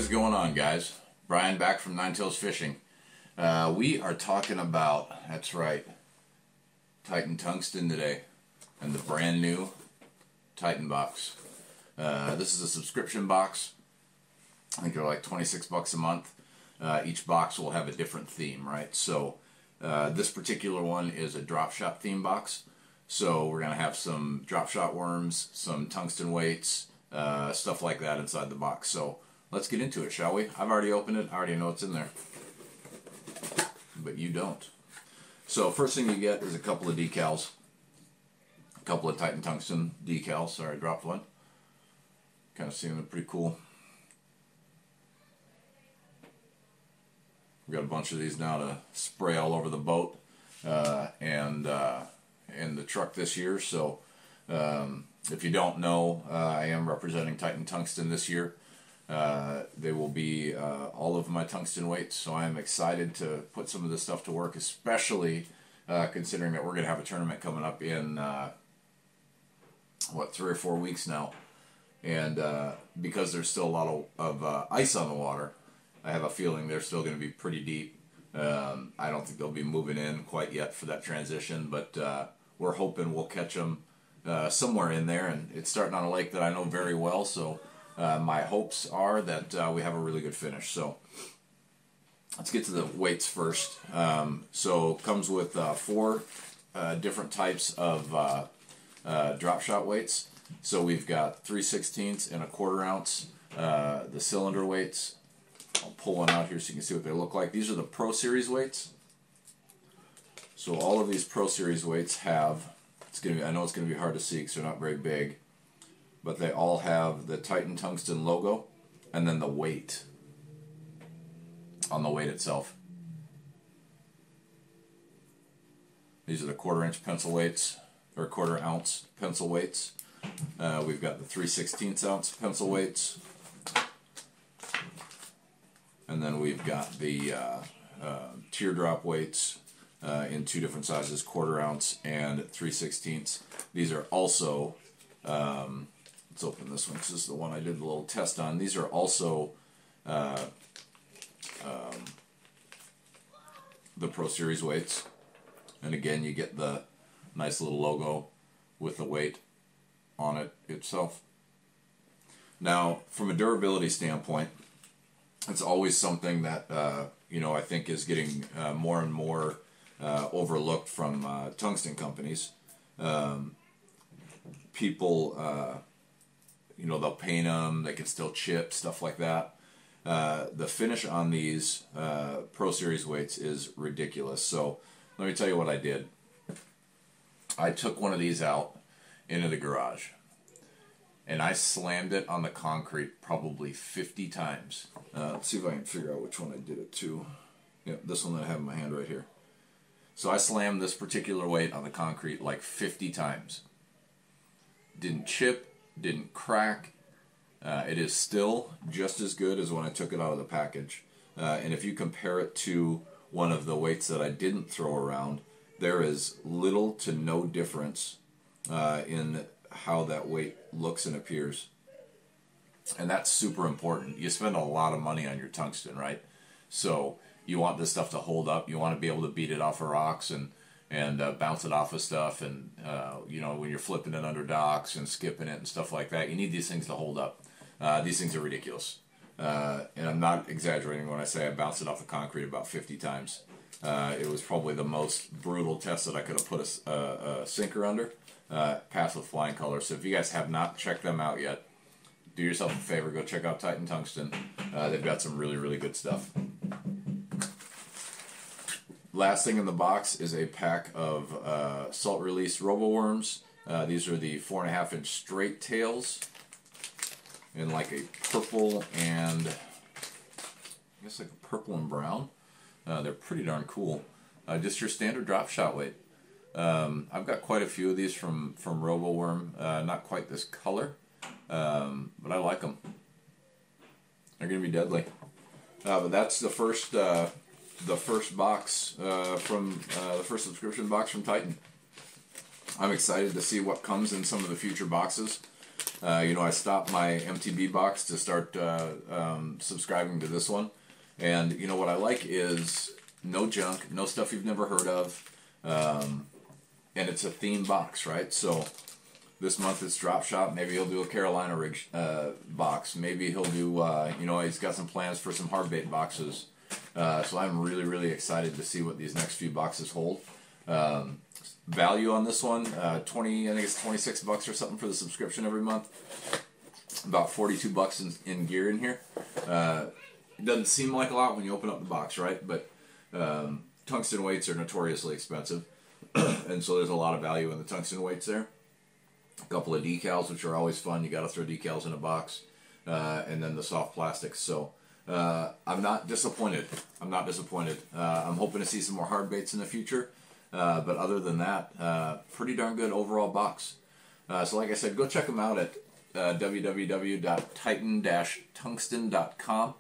is going on, guys? Brian back from Nine Tails Fishing. We are talking about, that's right, Titan Tungsten today and the brand new Titan box. This is a subscription box. I think they're like 26 bucks a month. Each box will have a different theme, right? So this particular one is a drop shot theme box. So we're going to have some drop shot worms, some tungsten weights, stuff like that inside the box. So let's get into it, shall we? I've already opened it. I already know what's in there. But you don't. So first thing you get is a couple of decals. A couple of Titan Tungsten decals. Sorry, I dropped one. Kind of seeing them pretty cool. We've got a bunch of these now to spray all over the boat and the truck this year. So if you don't know, I am representing Titan Tungsten this year. They will be all of my tungsten weights, so I'm excited to put some of this stuff to work, especially considering that we're going to have a tournament coming up in, 3 or 4 weeks now. And because there's still a lot of ice on the water, I have a feeling they're still going to be pretty deep. I don't think they'll be moving in quite yet for that transition, but we're hoping we'll catch them somewhere in there. And it's starting on a lake that I know very well, so my hopes are that we have a really good finish. So let's get to the weights first. So it comes with 4 different types of drop shot weights. So we've got 3/16 and a 1/4 ounce, the cylinder weights. I'll pull one out here so you can see what they look like. These are the Pro Series weights. So all of these Pro Series weights have, I know it's going to be hard to see because they're not very big, but they all have the Titan Tungsten logo and then the weight on the weight itself. These are the 1/4 inch pencil weights, or 1/4 ounce pencil weights. We've got the 3/16 ounce pencil weights. And then we've got the teardrop weights in 2 different sizes, 1/4 ounce and 3/16. These are also, let's open this one because this is the one I did a little test on. These are also the Pro Series weights. And again, you get the nice little logo with the weight on it itself. Now, from a durability standpoint, it's always something that I think is getting more and more overlooked from tungsten companies. People, they'll paint them, they can still chip, stuff like that. The finish on these Pro Series weights is ridiculous. So let me tell you what I did. I took one of these out into the garage, and I slammed it on the concrete probably 50 times. Let's see if I can figure out which one I did it to. Yep, this one that I have in my hand right here. So I slammed this particular weight on the concrete like 50 times. Didn't chip, didn't crack. It is still just as good as when I took it out of the package. And if you compare it to one of the weights that I didn't throw around, there is little to no difference in how that weight looks and appears. And that's super important. You spend a lot of money on your tungsten, right? So you want this stuff to hold up. You want to be able to beat it off of rocks and bounce it off of stuff. And when you're flipping it under docks and skipping it and stuff like that, you need these things to hold up. These things are ridiculous. And I'm not exaggerating when I say I bounced it off the concrete about 50 times. It was probably the most brutal test that I could have put a sinker under. Passed with flying colors. So if you guys have not checked them out yet, do yourself a favor, go check out Titan Tungsten. They've got some really, really good stuff. Last thing in the box is a pack of salt release robo worms. These are the 4.5 inch straight tails in like a purple and I guess like a purple and brown. They're pretty darn cool. Just your standard drop shot weight. I've got quite a few of these from robo worm. Not quite this color, but I like them. They're gonna be deadly. But that's the first box from the first subscription box from Titan. I'm excited to see what comes in some of the future boxes. You know, I stopped my MTB box to start subscribing to this one. And, you know, what I like is no junk, no stuff you've never heard of. And it's a theme box, right? So this month it's Drop Shop. Maybe he'll do a Carolina rig box. Maybe he'll do, you know, he's got some plans for some hard bait boxes. So I'm really, really excited to see what these next few boxes hold. Value on this one, I think it's $26 or something for the subscription every month. About $42 in gear in here. It doesn't seem like a lot when you open up the box, right? But tungsten weights are notoriously expensive. And so there's a lot of value in the tungsten weights there. A couple of decals, which are always fun. You got to throw decals in a box. And then the soft plastics. So I'm not disappointed. I'm not disappointed. I'm hoping to see some more hard baits in the future. But other than that, pretty darn good overall box. So like I said, go check them out at www.titan-tungsten.com.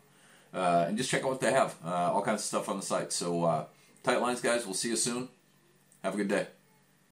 And just check out what they have. All kinds of stuff on the site. So tight lines, guys. We'll see you soon. Have a good day.